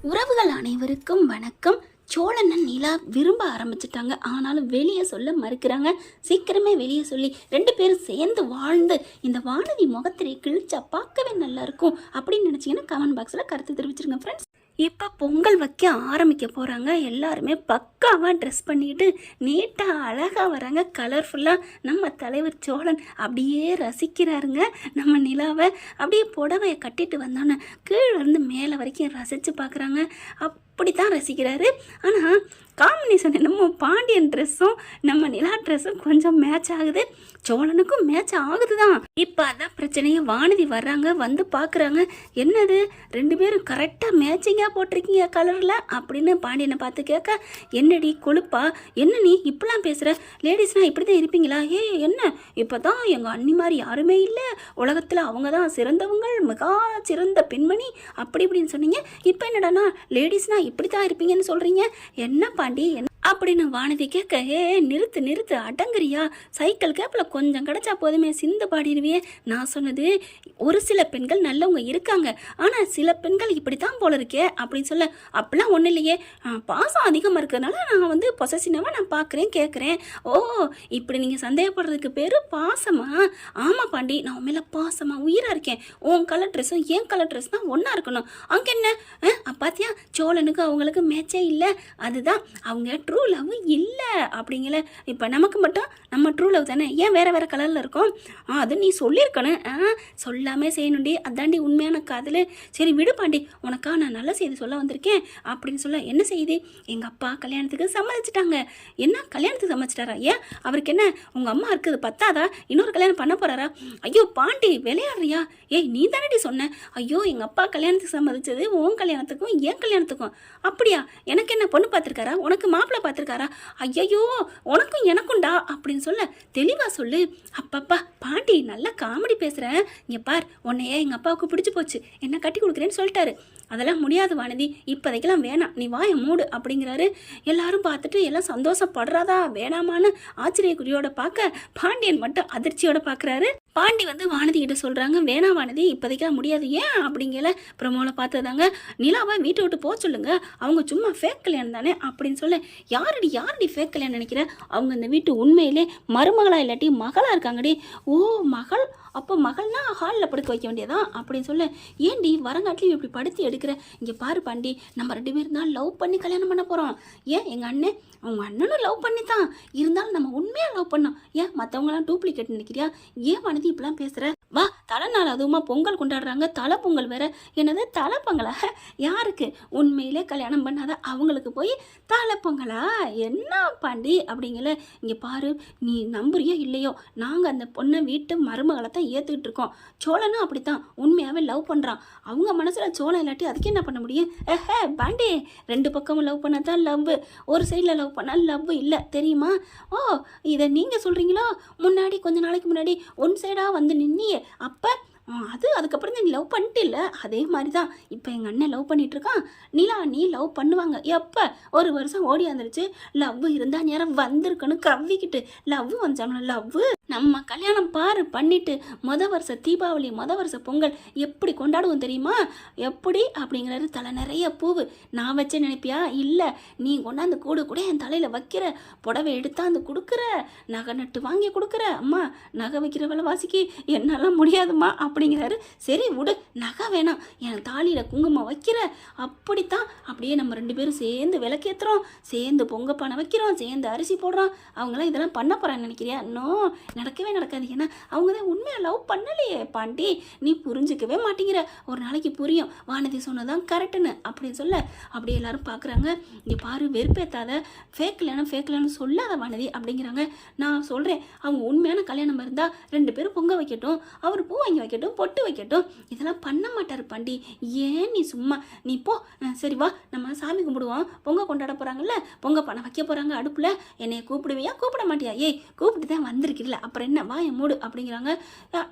உறவுகள் அனைவருக்கும் வணக்கம். சோழனை நிலா விரும்ப ஆரம்பிச்சிட்டாங்க. ஆனாலும் வெளியே சொல்ல மறுக்கிறாங்க. சீக்கிரமே வெளியே சொல்லி 2 பேரும் சேர்ந்து வாழ்ந்து இந்த வானதி முகத்திரை கிழிச்சா பார்க்கவே நல்லா இருக்கும் அப்படின்னு நினச்சிங்கன்னா கமெண்ட் பாக்ஸில் கருத்து தெரிவிச்சிருங்க ஃப்ரெண்ட்ஸ். இப்போ பொங்கல் வைக்க ஆரம்பிக்க போகிறாங்க. எல்லாருமே பக்காவாக ட்ரெஸ் பண்ணிட்டு நீட்டாக அழகாக வராங்க. கலர்ஃபுல்லாக நம்ம தலைவர் சோழன் அப்படியே ரசிக்கிறாருங்க. நம்ம நிலாவை அப்படியே புடவையை கட்டிட்டு வந்தோன்னே கீழே இருந்து மேலே வரைக்கும் ரசித்து பார்க்குறாங்க. அப்படி தான் ரசிக்கிறாரு. ஆனால் காம்பினேஷன் என்னமோ பாண்டியன் ட்ரெஸ்ஸும் நம்ம நிலா ட்ரெஸ்ஸும் கொஞ்சம் மேட்ச் ஆகுது. சோழனுக்கும் மேட்ச் ஆகுது தான். இப்போ அதான் பிரச்சனையே. வானதி வர்றாங்க, வந்து பார்க்குறாங்க. என்னது 2 பேரும் கரெக்டாக மேட்சிங்காக போட்டிருக்கீங்க கலரில் அப்படின்னு பாண்டியனை பார்த்து கேட்க, என்னடி கொழுப்பா, என்ன நீ இப்படிலாம் பேசுகிற, லேடிஸ்னால் இப்படி தான் இருப்பீங்களா? என்ன இப்போ தான் எங்கள் அண்ணி மாதிரி யாருமே இல்லை உலகத்தில், அவங்க தான் சிறந்தவங்கள், மிக சிறந்த பெண்மணி அப்படி இப்படின்னு சொன்னீங்க. இப்போ என்னடானா லேடிஸ்னால் இப்படி தான் இருப்பீங்கன்னு சொல்கிறீங்க, என்ன பாண்டி என்ன அப்படின்னு வானதி கேட்க, நிறுத்து அடங்குறியா? சைக்கிள் கேப்பில் கொஞ்சம் கிடச்சா போதுமே சிந்து பாடிடுவியே. நான் சொன்னது ஒரு சில பெண்கள் நல்லவங்க இருக்காங்க, ஆனால் சில பெண்கள் இப்படி தான் போல இருக்கே அப்படின்னு சொல்ல, அப்படிலாம் ஒன்றும் இல்லையே, பாசம் அதிகமாக இருக்கிறதுனால நான் வந்து பொசசினவாக நான் பார்க்குறேன் கேட்குறேன். ஓ, இப்படி நீங்கள் சந்தேகப்படுறதுக்கு பேர் பாசமா? ஆமாம் பாண்டி, நான் உண்மையில பாசமாக உயிராக இருக்கேன். உன் கலர் ட்ரெஸ்ஸும் என் கலர் ட்ரெஸ் தான் ஒன்றா இருக்கணும். அங்கே என்ன பார்த்தியா, சோழனுக்கு அவங்களுக்கு மேட்சே இல்லை. அதுதான் அவங்க ட்ரூ லவ் இல்லை அப்படிங்கல. இப்போ நமக்கு மட்டும் நம்ம ட்ரூ லவ் தானே, ஏன் வேறு வேறு கலரில் இருக்கும்? அது நீ சொல்லியிருக்கணும். சொல்லாமே செய்யணுண்டி, அதாண்டி உண்மையான காதல். சரி விடு பாண்டி, உனக்கா நான் நல்ல செய்தி சொல்ல வந்திருக்கேன் அப்படின்னு சொல்ல, என்ன செய்தி? எங்கள் அப்பா கல்யாணத்துக்கு சம்மதிச்சிட்டாங்க. என்ன கல்யாணத்துக்கு சம்மதிச்சிட்டாரா? ஏன் அவருக்கு என்ன உங்கள் அம்மா இருக்குது பத்தாதா? இன்னொரு கல்யாணம் பண்ண போகிறாரா? ஐயோ பாண்டி விளையாடுறியா? நீ தானடி சொன்ன. ஐயோ எங்கள் அப்பா கல்யாணத்துக்கு சம்மதிச்சது உன் கல்யாணத்துக்கும் என் கல்யாணத்துக்கும். அப்படியா? எனக்கு என்ன பொண்ணு பார்த்துருக்காரா? உனக்கு மாப்பிள்ளை பார்த்துருக்காரா? ஐயோ உனக்கும் எனக்கும்டா அப்படின்னு சொல்ல, தெளிவாக சொல்லு. அப்பப்பா பாண்டி நல்லா காமெடி பேசுகிறேன். இங்கே பார், உன்னையே எங்கள் அப்பாவுக்கு பிடிச்சி போச்சு, என்ன கட்டி கொடுக்குறேன்னு சொல்லிட்டாரு. அதெல்லாம் முடியாது வானதி, இப்போதைக்கெல்லாம் வேணாம், நீ வாய மூடு அப்படிங்கிறாரு. எல்லாரும் பார்த்துட்டு எல்லாம் சந்தோஷப்படுறாதா வேணாமான்னு ஆச்சரியக்குறியோட பார்க்க, பாண்டியன் மட்டும் அதிர்ச்சியோட பார்க்குறாரு. பாண்டி வந்து வானதி கிட்ட சொல்கிறாங்க, வேணாம் வானதி, இப்போதைக்கெல்லாம் முடியாது. ஏன் அப்படிங்கல? ப்ரமோவில் பார்த்ததாங்க, நிலாவை வீட்டை விட்டு போக சொல்லுங்க, அவங்க சும்மா ஃபேக் கல்யாணம் தானே அப்படின்னு சொல்ல, யாரடி ஃபேக் கல்யாணம் நினைக்கிற? அவங்க இந்த வீட்டு உண்மையிலே மருமகளா இல்லாட்டி மகளா இருக்காங்கடி. ஓ மகள், அப்போ மகள்னா ஹாலில் படுக்க வைக்க வேண்டியதான் அப்படின்னு சொல்ல, ஏன்டி வரங்காட்டிலையும் இப்படி படுத்தி எடுக்கிற? இங்கே பாரு பாண்டி, நம்ம 2 பேரும் தான் லவ் பண்ணி கல்யாணம் பண்ண போகிறோம். ஏன் எங்கள் அண்ணன், அவங்க அண்ணனும் லவ் பண்ணி தான், இருந்தாலும் நம்ம உண்மையாக லவ் பண்ணோம். ஏன் மற்றவங்களாம் டூப்ளிகேட் நினைக்கிறியா? ஏன் வானதி இப்படிலாம் பேசுகிற? வா, தலை நாள் அதுவுமா பொங்கல் கொண்டாடுறாங்க, தலை பொங்கல் வேற. என்னது தலை பொங்கலா? யாருக்கு? உண்மையிலே கல்யாணம் பண்ணாத அவங்களுக்கு போய் தலை பொங்கலா? என்ன பாண்டி அப்படிங்கல. இங்கே பாரு, நீ நம்புறியோ இல்லையோ, நாங்கள் அந்த பொண்ணை வீட்டு மருமகளை தான் ஏற்றுக்கிட்டு இருக்கோம். சோழனும் அப்படித்தான் உண்மையாகவே லவ் பண்ணுறான். அவங்க மனசில் சோழன் இல்லாட்டி அதுக்கு என்ன பண்ண முடியும்? பாண்டி, 2 பக்கமும் லவ் பண்ண தான் லவ், ஒரு சைடில் லவ் பண்ணால் லவ் இல்லை தெரியுமா? ஓ, இதை நீங்கள் சொல்கிறீங்களோ? முன்னாடி கொஞ்ச நாளைக்கு முன்னாடி ஒன் சைடாக வந்து நின்னியே, அப்போ அதுக்கப்புறம் தான் நீ லவ் பண்ணிட்டு இல்லை, அதே மாதிரி தான் இப்போ எங்கள் அண்ணன் லவ் பண்ணிட்டு இருக்கான். நீலா நீ லவ் பண்ணுவாங்க எப்போ? 1 வருஷம் ஓடி வந்துருச்சு. லவ் இருந்தால் நேரம் வந்திருக்கணும் கவ்விக்கிட்டு. லவ் வந்துச்சாங்களா? லவ் நம்ம கல்யாணம் பாரு பண்ணிட்டு வருஷ தீபாவளி வருஷ பொங்கல் எப்படி கொண்டாடுவோம் தெரியுமா? எப்படி அப்படிங்கிறது, தலை நிறைய பூவு நான் வச்சே நினைப்பியா? இல்லை, நீ கொண்டாந்து கூடு கூட என் தலையில் வைக்கிற, புடவை எடுத்தாந்து கொடுக்குற, நகை நட்டு வாங்கி கொடுக்குற. அம்மா நகை வைக்கிற விலைவாசிக்கு என்னாலாம் முடியாதுமா அப்படிங்கிறாரு. சரி விடு, நகை வேணாம், என் தாலியில் குங்குமம் வைக்கிற. அப்படித்தான் அப்படியே நம்ம 2 பேரும் சேர்ந்து விளக்கேற்றுறோம், சேர்ந்து பொங்க பானை வைக்கிறோம், சேர்ந்து அரிசி போடுறோம். அவங்களாம் இதெல்லாம் பண்ண போகிறான்னு நினைக்கிறியா? நோ, நடக்கவே நடக்காது. ஏன்னா அவங்க தான் உண்மையாக லவ் பண்ணலையே பாண்டி, நீ புரிஞ்சிக்கவே மாட்டேங்கிற. ஒரு நாளைக்கு புரியும், வானதி சொன்னதான் கரெக்டுன்னு அப்படின்னு சொல்ல, அப்படியே எல்லாரும் பார்க்குறாங்க. இங்கே பாரு, வெறுப்பேற்றாத, ஃபேக் கல்யாணம் சொல்லாத வானதி அப்படிங்கிறாங்க. நான் சொல்கிறேன், அவங்க உண்மையான கல்யாணம் இருந்தால் 2 பேரும் பொங்க வைக்கட்டும், அவர் பூ வாங்கி வைக்கட்டும், பொட்டு வைக்கட்டும். இதெல்லாம் பண்ண மாட்டார் பாண்டி. ஏன் நீ சும்மா நீ போ. சரி வா, நம்ம சாமி கும்பிடுவோம், பொங்க கொண்டாட போகிறாங்கல்ல, பொங்க பணம் வைக்க போகிறாங்க அடுப்பில். என்னைய கூப்பிடுவியா கூப்பிட மாட்டியா? கூப்பிட்டு தான் வந்திருக்கிறீல்ல அப்புறம் என்ன வாயை மூடு அப்படிங்கிறாங்க.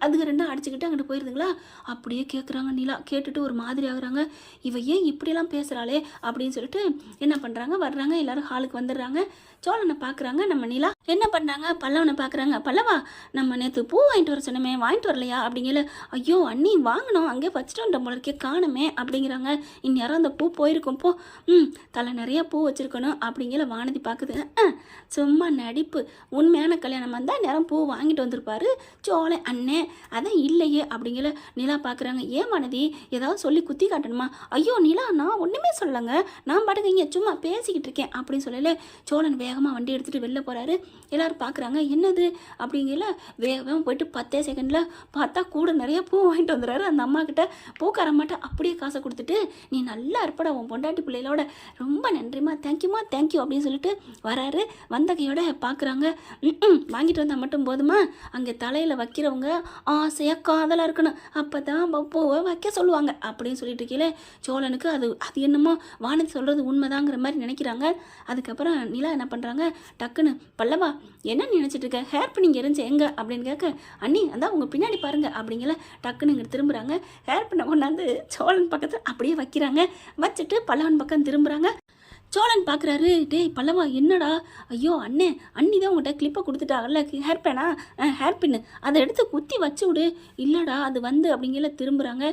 அதுக்கு ரெண்டும் அடிச்சுக்கிட்டு அங்கிட்டு போயிருதுங்களா. அப்படியே கேட்குறாங்க நிலா. கேட்டுட்டு ஒரு மாதிரி ஆகுறாங்க. இவ ஏன் இப்படியெல்லாம் பேசுகிறாளே அப்படின்னு சொல்லிட்டு என்ன பண்ணுறாங்க, வர்றாங்க. எல்லாரும் ஹாலுக்கு வந்துடுறாங்க. சோழனை பார்க்குறாங்க நம்ம நிலா. என்ன பண்ணுறாங்க, பல்லவனை பார்க்குறாங்க. பல்லவா, நம்ம நேற்று பூ வாங்கிட்டு வர சொன்னமே, வாங்கிட்டு வரலையா அப்படிங்கல. ஐயோ அண்ணி வாங்கினோம், அங்கே வச்சுட்டு வந்த போல இருக்கே, காணுமே அப்படிங்கிறாங்க. இந்நேரம் அந்த பூ போயிருக்கும் போ. தலை நிறையா பூ வச்சுருக்கணும் அப்படிங்கிற வானதி பார்க்குது. சும்மா நடிப்பு. உண்மையான கல்யாணம் வந்தால் நேரம் பூ வாங்கிட்டு வந்திருப்பாரு சோழன் அண்ணே, அதான் இல்லையே அப்படிங்கிற நிலா பார்க்குறாங்க. ஏன் வானதி, ஏதாவது சொல்லி குத்தி காட்டணுமா? ஐயோ நிலா, நான் ஒன்றுமே சொல்லலைங்க, நான் பாட்டுக்கு இங்கே சும்மா பேசிக்கிட்டு இருக்கேன் அப்படின்னு சொல்லல. சோழன் வேகமாக வண்டி எடுத்துகிட்டு வெளில போகிறாரு. எல்லோரும் பார்க்குறாங்க. என்னது அப்படிங்கல வேகமாக போயிட்டு 10 செகண்டில் பார்த்தா கூட நிறைய பூ வாங்கிட்டு வந்துடுறாரு. அந்த அம்மா கிட்ட பூக்காரம்மாட்ட அப்படியே காசை கொடுத்துட்டு, நீ நல்லா இருப்படா உன் பொண்டாட்டி பிள்ளைகளோட, ரொம்ப நன்றிம்மா, தேங்க்யூம்மா தேங்க்யூ அப்படின்னு சொல்லிட்டு வராரு. வந்த கையோட பார்க்குறாங்க. வாங்கிட்டு வந்தால் மட்டும் போதுமா, அங்கே தலையில் வைக்கிறவங்க ஆசையாக காதலாக இருக்கணும், அப்போ தான் பூவை வைக்க சொல்லுவாங்க அப்படின்னு சொல்லிட்டு இருக்கீங்களே. சோழனுக்கு அது என்னமோ வானதி சொல்கிறது உண்மைதாங்கிற மாதிரி நினைக்கிறாங்க. அதுக்கப்புறம் நிலா என்ன பண்ணுறாங்க, டக்குன்னு பல்லவா என்ன நினச்சிட்டு இருக்க, ஹேர் பின்னிங் எரிஞ்சு எங்க அப்படின்னு கேட்க, அண்ணி அதான் உங்கள் பின்னாடி பாருங்க அப்படிங்கல. டக்குன்னு இங்கே திரும்புகிறாங்க. ஹேர் பின்ன கொண்டாந்து சோழன் பக்கத்தில் அப்படியே வைக்கிறாங்க. வச்சுட்டு பல்லவன் பக்கம் திரும்புகிறாங்க. சோழன் பார்க்குறாரு. டேய் பல்லவா என்னடா, ஐயோ அண்ணே, அண்ணி தான் உங்கள்கிட்ட கிளிப்பை கொடுத்துட்டாங்கல்ல, ஹேர் பேனா, ஹேர் பின்னு, அதை எடுத்து குத்தி வச்சு விடு. இல்லைடா அது வந்து அப்படிங்கிற திரும்புகிறாங்க.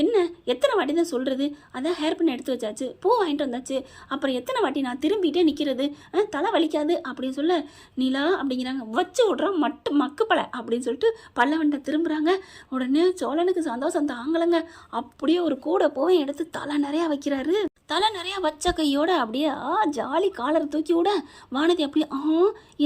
என்ன எத்தனை வாட்டி தான் சொல்கிறது, அதான் ஹேர் பின் எடுத்து வச்சாச்சு, பூ வாங்கிட்டு வந்தாச்சு, அப்புறம் எத்தனை வாட்டி நான் திரும்பிட்டே நிற்கிறது, தலை வலிக்காது அப்படின்னு சொல்ல. நிலா அப்படிங்கிறாங்க. வச்சு விட்றான் மக்குப்பலை அப்படின்னு சொல்லிட்டு பல்லவன்ட்ட திரும்புகிறாங்க. உடனே சோழனுக்கு சந்தோஷம் தாங்கலைங்க. அப்படியே ஒரு கூட பூவை எடுத்து தலை நிறையா வைக்கிறாரு. தலை நிறையா வச்ச கையோட அப்படியே ஜாலி காலரை தூக்கி விட, வானதி அப்படியே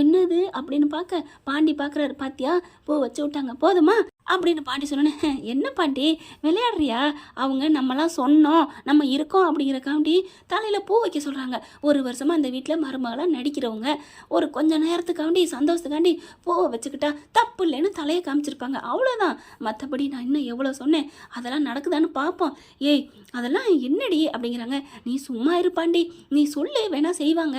என்னது அப்படின்னு பார்க்க, பாண்டி பார்க்குறாரு. பாத்தியா பூ வச்சு விட்டாங்க போதுமா அப்படின்னு பாண்டி சொன்னேன். என்ன பாண்டி விளையாடுறியா, அவங்க நம்மலாம் சொன்னோம் நம்ம இருக்கோம் அப்படிங்கிறக்காண்டி தலையில் பூ வைக்க சொல்கிறாங்க. ஒரு வருஷமாக அந்த வீட்டில் மருமகளாக நடிக்கிறவங்க ஒரு கொஞ்சம் நேரத்துக்காண்டி சந்தோஷத்துக்காண்டி பூவை வச்சுக்கிட்டா தப்பு இல்லைன்னு தலையை காமிச்சிருப்பாங்க, அவ்வளோதான். மற்றபடி நான் இன்னும் எவ்வளோ சொன்னேன், அதெல்லாம் நடக்குதான்னு பார்ப்போம். ஏய் அதெல்லாம் என்னடி அப்படிங்கிறாங்க. நீ சும்மா இருப்பாண்டி, நீ சொல்லு வேணா செய்வாங்க.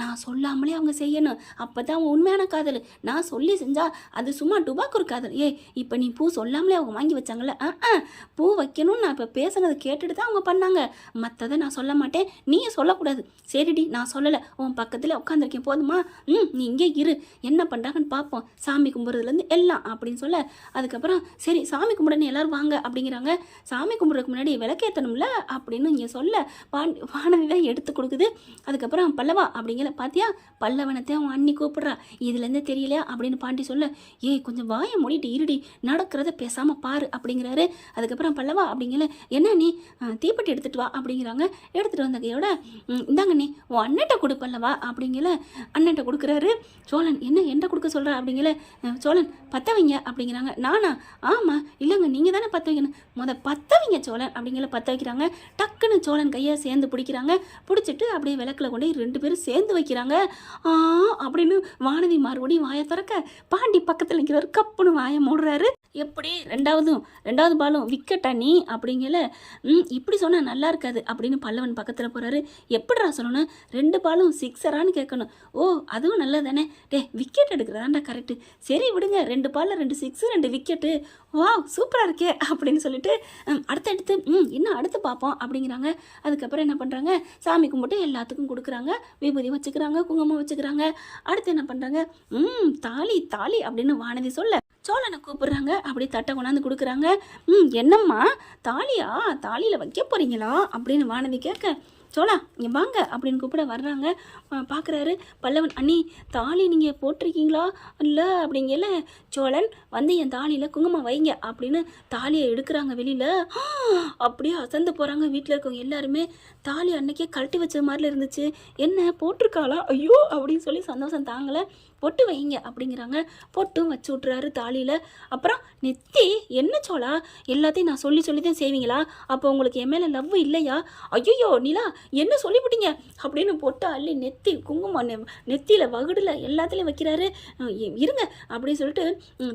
நான் சொல்லாமலே அவங்க செய்யணும், அப்போ தான் உண்மையான காதல். நான் சொல்லி செஞ்சா அது சும்மா டுபாக்கூர் காதல். இப்போ நீ பூ சொல்லாமலே அவங்க வாங்கி வச்சாங்கல்ல, பூ வைக்கணும்னு நான் இப்போ பேசுனதை கேட்டுட்டு தான் அவங்க பண்ணாங்க, மற்றதை நான் சொல்ல மாட்டேன், நீயும் சொல்லக்கூடாது. சரிடி நான் சொல்லலை, உன் பக்கத்தில் உட்காந்துருக்கேன் போதுமா, நீ இங்கே இரு, என்ன பண்ணுறாங்கன்னு பார்ப்போம், சாமி கும்பிட்றதுலேருந்து எல்லாம் அப்படின்னு சொல்ல. அதுக்கப்புறம் சரி சாமி கும்பிடன்னு எல்லோரும் வாங்க அப்படிங்கிறாங்க. சாமி கும்பிட்றதுக்கு முன்னாடி விளக்கேற்றணும்ல அப்படின்னு இங்கே சொல்ல வானதி தான் எடுத்து கொடுக்குது. அதுக்கப்புறம் பல்லவா அப்படிங்கிற, பாத்தியா பல்லவனத்தை அவன் அண்ணி கூப்பிட்றா, இதுலேருந்தே தெரியலையா அப்படின்னு பாண்டி சொல்ல. ஏய் கொஞ்சம் வாயை மூடிட்டு இருடி, நடக்கிறத பேசாமல் பாரு அப்படிங்கிறாரு. அதுக்கப்புறம் பல்லவா அப்படிங்கிற, என்ன நீ தீப்பெட்டி எடுத்துகிட்டு வா அப்படிங்கிறாங்க. எடுத்துகிட்டு வந்த கையோட இந்தாங்க நீ உன் அண்ணன்ட்ட கொடு பல்லவா அப்படிங்கிற, அண்ணன்ட்ட கொடுக்குறாரு. சோழன் என்ன என்கிட்ட கொடுக்க சொல்கிற அப்படிங்கிற. சோழன் பற்ற வைங்க அப்படிங்கிறாங்க. நானா, ஆமாம் இல்லைங்க நீங்கள் தானே பற்ற வைக்கணும், பற்ற வைங்க சோழன் அப்படிங்கிற. பற்ற வைக்கிறாங்க. டக்குன்னு சோழன் கையை சேர்ந்து பிடிக்கிறாங்க. பிடிச்சிட்டு அப்படியே விளக்கில் கொண்டு 2 பேரும் சேர்ந்து வைக்கிறாங்க. அப்படின்னு வானதி மறுபடியும் வாயை திறக்க, பாண்டி பக்கத்தில் நிற்கிறவர் கப்புன்னு வாயை மூடுறாரு. எப்படி ரெண்டாவது பாலும் விக்கெட்டா நீ அப்படிங்கல. இப்படி சொன்னால் நல்லா இருக்காது அப்படின்னு பல்லவன் பக்கத்தில் போகிறாரு. எப்படிடா சொல்லணும், 2 பாலும் சிக்ஸரான்னு கேட்கணும். ஓ அதுவும் நல்லா தானே, விக்கெட் எடுக்கிறதாண்டா கரெக்டு, சரி விடுங்க, 2 பாலில் 2 சிக்ஸு 2 விக்கெட்டு, வா சூப்பராக இருக்கே அப்படின்னு சொல்லிட்டு அடுத்தடுத்து இன்னும் அடுத்து பார்ப்போம் அப்படிங்கிறாங்க. அதுக்கப்புறம் என்ன பண்ணுறாங்க, சாமி கும்பிட்டு எல்லாத்துக்கும் கொடுக்குறாங்க, விபூதி வச்சுக்கிறாங்க, குங்குமம் வச்சுக்கிறாங்க. அடுத்து என்ன பண்ணுறாங்க, தாலி தாலி அப்படின்னு வானதி சொல்ல சோழனை கூப்பிடுறாங்க. அப்படி தட்டை கொண்டாந்து கொடுக்குறாங்க. என்னம்மா தாலியா, தாலியில் வைக்க போகிறீங்களா அப்படின்னு வானதி கேட்க, சோழா இங்கே வாங்க அப்படின்னு கூப்பிட வர்றாங்க. பார்க்குறாரு பல்லவன். அண்ணி தாலி நீங்கள் போட்டிருக்கீங்களா இல்லை அப்படிங்கல. சோழன் வந்து என் தாலியில் குங்குமம் வைங்க அப்படின்னு தாலியை எடுக்கிறாங்க. வெளியில் அப்படியே அசந்து போகிறாங்க. வீட்டில் இருக்கவங்க எல்லாருமே. தாலி அன்னைக்கே கழட்டி வச்ச மாதிரில இருந்துச்சு, என்ன போட்டிருக்காளா ஐயோ அப்படின்னு சொல்லி சந்தோஷம் தாங்கலை. பொட்டு வைங்க அப்படிங்கிறாங்க. பொட்டும் வச்சு விட்றாரு தாலியில். அப்புறம் நெத்தி, என்ன சோழா எல்லாத்தையும் நான் சொல்லி தான் செய்வீங்களா, அப்போ உங்களுக்கு என் மேலே லவ் இல்லையா, ஐயோ நிலா என்ன சொல்லிவிட்டீங்க அப்படின்னு பொட்டு அள்ளி நெத்தி குங்குமம் நெத்தியில் வகுடில் எல்லாத்துலேயும் வைக்கிறாரு. இருங்க அப்படின்னு சொல்லிட்டு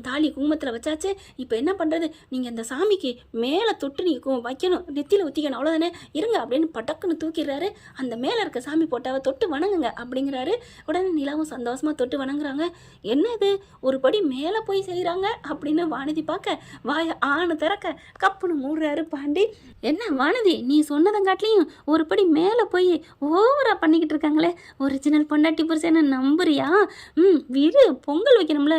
தாலி குங்குமத்தில் வச்சாச்சு. இப்போ என்ன பண்ணுறது, நீங்கள் அந்த சாமிக்கு மேலே தொட்டு நீங்கள் வைக்கணும், நெத்தியில் ஊற்றிக்கணும், அவ்வளோதானே, இருங்க அப்படின்னு பட்டக்குன்னு தூக்கிடுறாரு. அந்த மேலே இருக்க சாமி போட்டாவை தொட்டு வணங்குங்க அப்படிங்கிறாரு. உடனே நிலாவும் சந்தோஷமாக தொட்டு வணங்க என்னங்கிறாங்க. என்ன இது ஒரு படி மேலே போய் செய்கிறாங்க அப்படின்னு வானதி பார்க்க வாயை ஆணு திறக்க கப்புன்னு மூடுறாரு பாண்டி. என்ன வானதி, நீ சொன்னதங்காட்டிலையும் ஒரு படி மேலே போய் ஓவராக பண்ணிக்கிட்டு இருக்காங்களே, ஒரிஜினல் பொண்டாட்டி புருஷனை நம்புறியா? விரு பொங்கல் வைக்கணும்ல.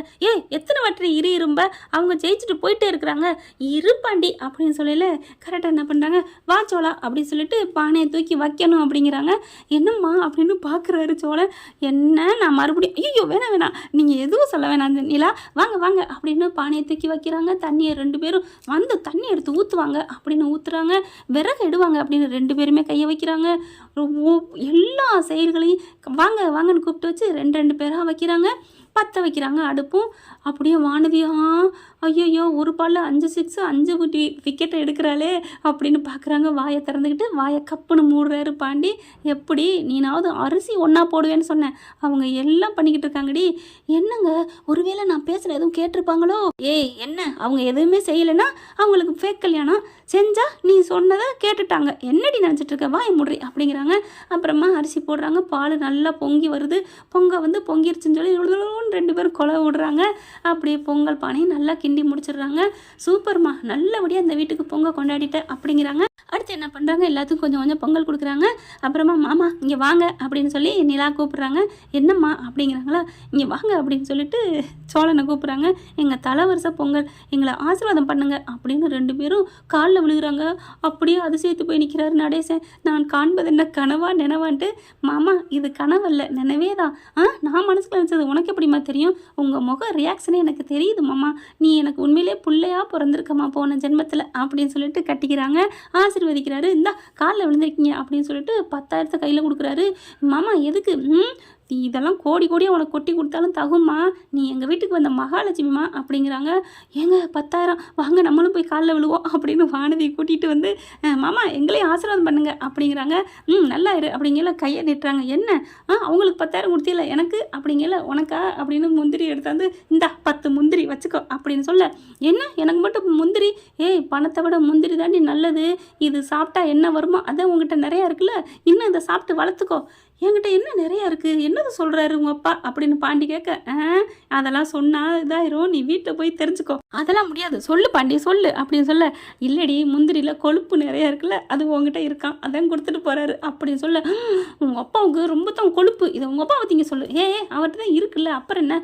எத்தனை வாட்டி இரு இரும்ப, அவங்க ஜெயிச்சுட்டு போயிட்டே இருக்கிறாங்க, இரு பாண்டி அப்படின்னு சொல்லல கரெக்டாக என்ன பண்ணுறாங்க, வா சோளா அப்படின்னு சொல்லிட்டு பானையை தூக்கி வைக்கணும் அப்படிங்கிறாங்க. என்னம்மா அப்படின்னு பார்க்குறாரு சோழன். என்ன நான் மறுபடியும் ஐயோ வேணாம் நீங்கள் எதுவும் சொல்ல வேணாம் நிலா, வாங்க வாங்க அப்படின்னு பானையை தூக்கி வைக்கிறாங்க. தண்ணியை 2 பேரும் வந்து தண்ணி எடுத்து ஊற்றுவாங்க அப்படின்னு ஊற்றுறாங்க. விறகு எடுவாங்க அப்படின்னு 2 பேருமே கையை வைக்கிறாங்க. எல்லா செயல்களையும் வாங்க வாங்கன்னு கூப்பிட்டு வச்சு 2 பேராக வைக்கிறாங்க. பற்ற வைக்கிறாங்க அடுப்பும். அப்படியே வானதியா ஐயோ ஒரு பாலில் 5 6 5 விக்கெட்டை எடுக்கிறாளே அப்படின்னு பார்க்குறாங்க. வாயை திறந்துக்கிட்டு வாயை கப்புன்னு மூடுறாரு பாண்டி. எப்படி நீனாவது அரிசி ஒன்றா போடுவேன்னு சொன்னேன், அவங்க எல்லாம் பண்ணிக்கிட்டு இருக்காங்கடி. என்னங்க ஒருவேளை நான் பேசுகிற எதுவும் கேட்டிருப்பாங்களோ? என்ன அவங்க எதுவுமே செய்யலைன்னா அவங்களுக்கு ஃபேக் கல்யாணம் செஞ்சா நீ சொன்னதை கேட்டுட்டாங்க, என்னடி நினச்சிட்டு இருக்க, வாயை மூடுறி அப்படிங்கிறாங்க. அப்புறமா அரிசி போடுறாங்க. பால் நல்லா பொங்கி வருது. பொங்கிருச்சுன்னு சொல்லி 2 பேரும் கொலை விடுறாங்க. அப்படியே பொங்கல் பானையை நல்லா கிண்டி முடிச்சிடுறாங்க. சூப்பர்மா, நல்லபடியாக இந்த வீட்டுக்கு பொங்கல் கொண்டாடிட்டேன் அப்படிங்கிறாங்க. அடுத்து என்ன பண்ணுறாங்க, எல்லாத்துக்கும் கொஞ்சம் கொஞ்சம் பொங்கல் கொடுக்குறாங்க. அப்புறமா மாமா இங்கே வாங்க அப்படின்னு சொல்லி நிலா கூப்பிட்றாங்க. என்னம்மா அப்படிங்கிறாங்களா, இங்கே வாங்க அப்படின்னு சொல்லிட்டு சோழனை கூப்பிட்றாங்க. எங்கள் தலைவரிச பொங்கல், எங்களை ஆசீர்வாதம் பண்ணுங்க அப்படின்னு 2 பேரும் காலில் விழுகிறாங்க. அப்படியே அதிசயத்து போய் நிற்கிறாரு நடேசன். நான் காண்பது என்ன கனவா நினைவான்ட்டு. மாமா இது கனவல்ல, நினைவே தான். நான் மனசுக்கு நினச்சது உனக்கு எப்படிமா தெரியும்? உங்கள் முக ரியாக்ஷனே எனக்கு தெரியுது மாமா, நீ எனக்கு உண்மையிலே பிள்ளையாக பிறந்திருக்கம்மா போன ஜென்மத்தில் அப்படின்னு சொல்லிட்டு கட்டிக்கிறாங்க. ஆசீர்வதிக்கிறாரு. இந்தா காலில் விழுந்திருக்கீங்க அப்படின்னு சொல்லிட்டு 10,000 கையில் கொடுக்குறாரு. மாமா எதுக்கு? இதெல்லாம் கோடி கோடியாக உனக்கு கொட்டி கொடுத்தாலும் தகுமா, நீ எங்கள் வீட்டுக்கு வந்த மகாலட்சுமிமா அப்படிங்கிறாங்க. ஏங்க 10,000 வாங்க நம்மளும் போய் காலில் விழுவோம் அப்படின்னு வானதி கூட்டிகிட்டு வந்து மாமா எங்களையும் ஆசீர்வாதம் பண்ணுங்க அப்படிங்கிறாங்க. நல்லா இரு அப்படிங்கல கையை நிட்டுறாங்க. என்ன அவங்களுக்கு 10,000 கொடுத்தியில எனக்கு அப்படிங்கல உனக்கா அப்படின்னு முந்திரி எடுத்தாந்து இந்தா 10 முந்திரி வச்சுக்கோ அப்படின்னு சொல்ல, என்ன எனக்கு மட்டும் முந்திரி? பணத்தை விட முந்திரி தாண்டி நல்லது, இது சாப்பிட்டா என்ன வருமோ அதான் உங்ககிட்ட நிறையா இருக்குல்ல, இன்னும் இதை சாப்பிட்டு வளர்த்துக்கோ. என்கிட்ட என்ன நிறையா இருக்குது, என்னது சொல்கிறாரு உங்கள் அப்பா அப்படின்னு பாண்டி கேட்க, அதெல்லாம் சொன்னால் இதாயிரும், நீ வீட்டில் போய் தெரிஞ்சுக்கோ. அதெல்லாம் முடியாது, சொல்லு பாண்டி சொல்லு அப்படின்னு சொல்ல, இல்லடி முந்திரியில் கொழுப்பு நிறையா இருக்குல்ல, அது உங்ககிட்ட இருக்கான், அதான் கொடுத்துட்டு போகிறாரு அப்படின்னு சொல்ல, உங்கள் அப்பாவுக்கு ரொம்ப தான் கொழுப்பு, இதை உங்கள் அப்பா பற்றிங்க சொல்லு. அவர்கிட்ட தான் இருக்குல்ல, அப்புறம் என்ன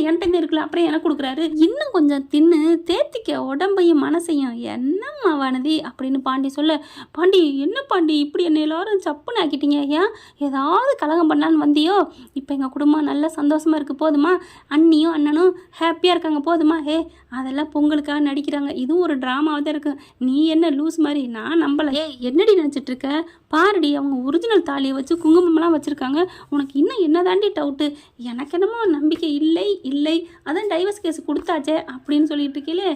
என்கிட்ட தான் இருக்குல்ல, அப்புறம் எனக்கு கொடுக்குறாரு, இன்னும் கொஞ்சம் தின்னு தேத்திக்க உடம்பையும் மனசையும், என்னம்மா வானதி அப்படின்னு பாண்டி சொல்ல, பாண்டி என்ன பாண்டி இப்படி என்ன எல்லாரும் சப்புன்னு ஆக்கிட்டீங்க, ஏதாவது கலகம் பண்ணான்னு வந்தியோ? இப்போ எங்கள் குடும்பம் நல்ல சந்தோஷமாக இருக்குது போதுமா, அண்ணியும் அண்ணனும் ஹாப்பியாக இருக்காங்க போதுமா. அதெல்லாம் பொங்கலுக்காக நடிக்கிறாங்க, இதுவும் ஒரு ட்ராமாவாக தான் இருக்குது. நீ என்ன லூஸ் மாதிரி, நான் நம்பலை. என்னடி நினச்சிட்டு இருக்க, பாருடி அவங்க ஒரிஜினல் தாலியை வச்சு குங்குமம்லாம் வச்சுருக்காங்க, உனக்கு இன்னும் என்ன தாண்டி டவுட்டு? எனக்கு என்னமோ நம்பிக்கை இல்லை, அதான் டைவர்ஸ் கேஸ் கொடுத்தாச்சே அப்படின்னு சொல்லிட்டு இருக்கீங்களே.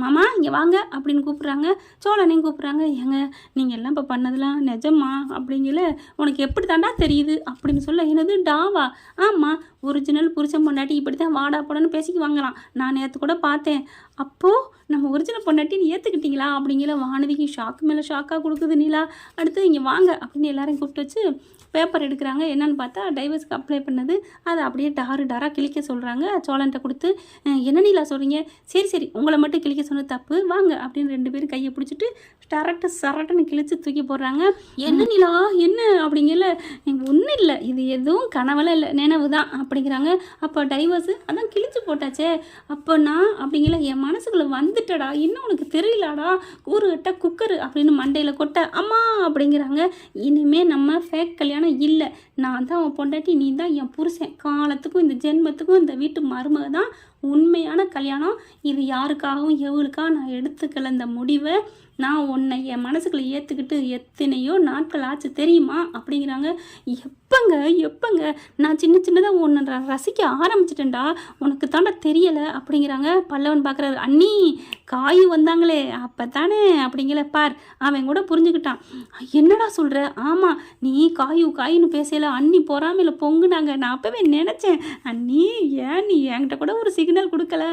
மாமா இங்கே வாங்க அப்படின்னு கூப்பிட்றாங்க. சோழனையும் கூப்பிட்றாங்க. ஏங்க நீங்கள் எல்லாம் இப்போ பண்ணதெல்லாம் நிஜமா அப்படிங்கல, உனக்கு எப்படி தாண்டா தெரியுது அப்படின்னு சொல்ல, என்னது டாவா? ஆமாம், ஒரிஜினல் புருஷன் பொண்டாட்டி இப்படி தான் வாடா போடன்னு பேசிக்கு வாங்கலாம், நான் நேற்று கூட பார்த்தேன். அப்போது நம்ம ஒரிஜினல் பொண்டாட்டின்னு ஏற்றுக்கிட்டீங்களா அப்படிங்கிற வானதிக்கு ஷாக்கு மேலே ஷாக்காக கொடுக்குது நிலா. அடுத்து இங்கே வாங்க அப்படின்னு எல்லாரையும் கூப்பிட்டு வச்சு பேப்பர் எடுக்கிறாங்க. என்னன்னு பார்த்தா டைவர்ஸ்க்கு அப்ளை பண்ணது, அதை அப்படியே டாராக கிழிக்க சொல்கிறாங்க. சோழன்ட்ட கொடுத்து, என்ன நிலா சொல்கிறீங்க? சரி உங்களை மட்டும் கிழிக்க சொன்னது தப்பு, வாங்க அப்படின்னு 2 பேரும் கையை பிடிச்சிட்டு சரட்டுன்னு கிழிச்சு தூக்கி போடுறாங்க. என்ன நிலா என்ன அப்படிங்கல, ஒன்றும் இல்லை, இது எதுவும் கனவெல்லாம் இல்லை, நினைவு தான் அப்படிங்கிறாங்க. அப்போ டைவர்ஸு அதான் கிழிச்சு போட்டாச்சே, அப்போ நான் அப்படிங்கல என் மனசுக்குள்ளே வந்துட்டடா, இன்னும் உனக்கு தெரியலாடா, கூறுகட்ட குக்கரு அப்படின்னு மண்டையில் கொட்ட அம்மா அப்படிங்கிறாங்க. இனிமேல் நம்ம ஃபேக் கல்யாணம் இல்லை, நான் தான் உன் பொண்டாட்டி, நீ தான் என் புருஷன், காலத்துக்கும் இந்த ஜென்மத்துக்கும் இந்த வீட்டு மருமக தான் உண்மையான கல்யாணம். இது யாருக்காகவும் எவளுக்காக நான் எடுத்துக்கல இந்த முடிவை, நான் உன்னை என் மனசுக்குள்ளே ஏற்றுக்கிட்டு எத்தனையோ நாட்கள் ஆச்சு தெரியுமா அப்படிங்கிறாங்க. எப்பங்க நான் சின்னதாக உன்னை ரசிக்க ஆரம்பிச்சிட்டேன்டா, உனக்கு தாண்டா தெரியலை அப்படிங்கிறாங்க. பல்லவன் பார்க்குறாரு. அண்ணி காய் வந்தாங்களே அப்போ தானே அப்படிங்கிற பார், அவன் கூட புரிஞ்சுக்கிட்டான். என்னடா சொல்கிற? ஆமாம், நீ காயின்னு பேசல, அண்ணி பொறாமையில் பொங்குனாங்க, நான் அப்போவே நினச்சேன், அண்ணி ஏன் நீ என்கிட்ட கூட ஒரு சிக்னல் சிக்னல் கொடுக்கல.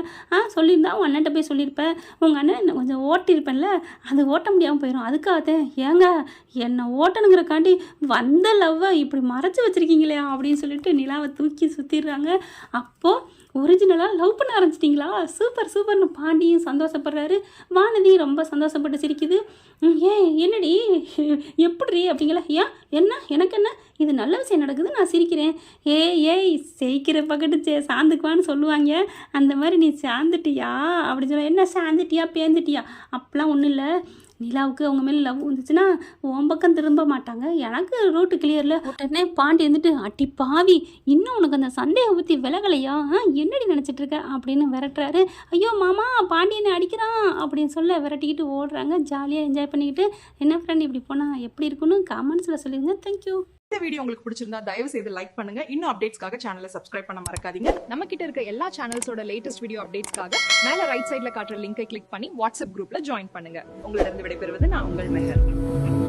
சொல்லியிருந்தா உன் அண்ணன்ட்ட போய் சொல்லியிருப்பேன். உங்கள் அண்ணன் என்ன கொஞ்சம் ஓட்டியிருப்பேன்ல, அது ஓட்ட முடியாமல் போயிடும். அதுக்காகத்தான் ஏங்க என்னை ஓட்டணுங்கிறக்காண்டி வந்த லவ்வை இப்படி மறைச்சி வச்சுருக்கீங்களே அப்படின்னு சொல்லிட்டு நிலாவை தூக்கி சுற்றிடுறாங்க. அப்போது ஒரிஜினலாக லவ் பண்ண ஆரம்பிச்சிட்டிங்களா, சூப்பர் சூப்பர்னு பாண்டியும் சந்தோஷப்படுறாரு. வானதி ரொம்ப சந்தோஷப்பட்டு சிரிக்குது. என்னடி எப்படி அப்படிங்களா? என்ன எனக்கு என்ன, இது நல்ல விஷயம் நடக்குது, நான் சிரிக்கிறேன். ஏய் செய்கிற பக்கத்து சாந்துக்குவான்னு சொல்லுவாங்க, அந்த மாதிரி நீ சாந்துட்டியா அப்படின்னு சொல்ல. என்ன சாந்துட்டியா பேந்துட்டியா? அப்பெல்லாம் ஒன்றும் இல்லை. நிலாவுக்கு அவங்க மேலே லவ் வந்துச்சுன்னா உன் பக்கம் திரும்ப மாட்டாங்க. எனக்கு ரூட்டு கிளியரில். உடனே பாண்டி வந்துட்டு, அட்டி பாவி, இன்னும் உனக்கு அந்த சந்தேகம் பற்றி விலகலையா, என்னடி நினச்சிட்டு இருக்க அப்படின்னு விரட்டுறாரு. ஐயோ மாமா, பாண்டியனை அடிக்கிறான் அப்படின்னு சொல்ல விரட்டிக்கிட்டு ஓடுறாங்க. ஜாலியாக என்ஜாய் பண்ணிக்கிட்டு. என்ன ஃப்ரெண்ட் இப்படி போனால் எப்படி இருக்குன்னு கமெண்ட்ஸில் சொல்லிடுங்க. தேங்க்யூ. இந்த வீடியோ உங்களுக்கு பிடிச்சிருந்தா தயவு செய்து லைக் பண்ணுங்க. இன்னும் அப்டேட்ஸ்க்காக சேனலை சப்ஸ்கிரைப் பண்ண மறக்காதீங்க. நம்ம கிட்ட இருக்க எல்லா சேனல்ஸோட லேட்டஸ்ட் வீடியோ அப்டேட்ஸ்க்காக மேல ரைட் சைடுல காட்டுற லிங்கை கிளிக் பண்ணி வாட்ஸ்அப் குரூப்ல ஜாயின் பண்ணுங்க. உங்களிடம் விடைபெறுவது நான் உங்கள் மெஹர்.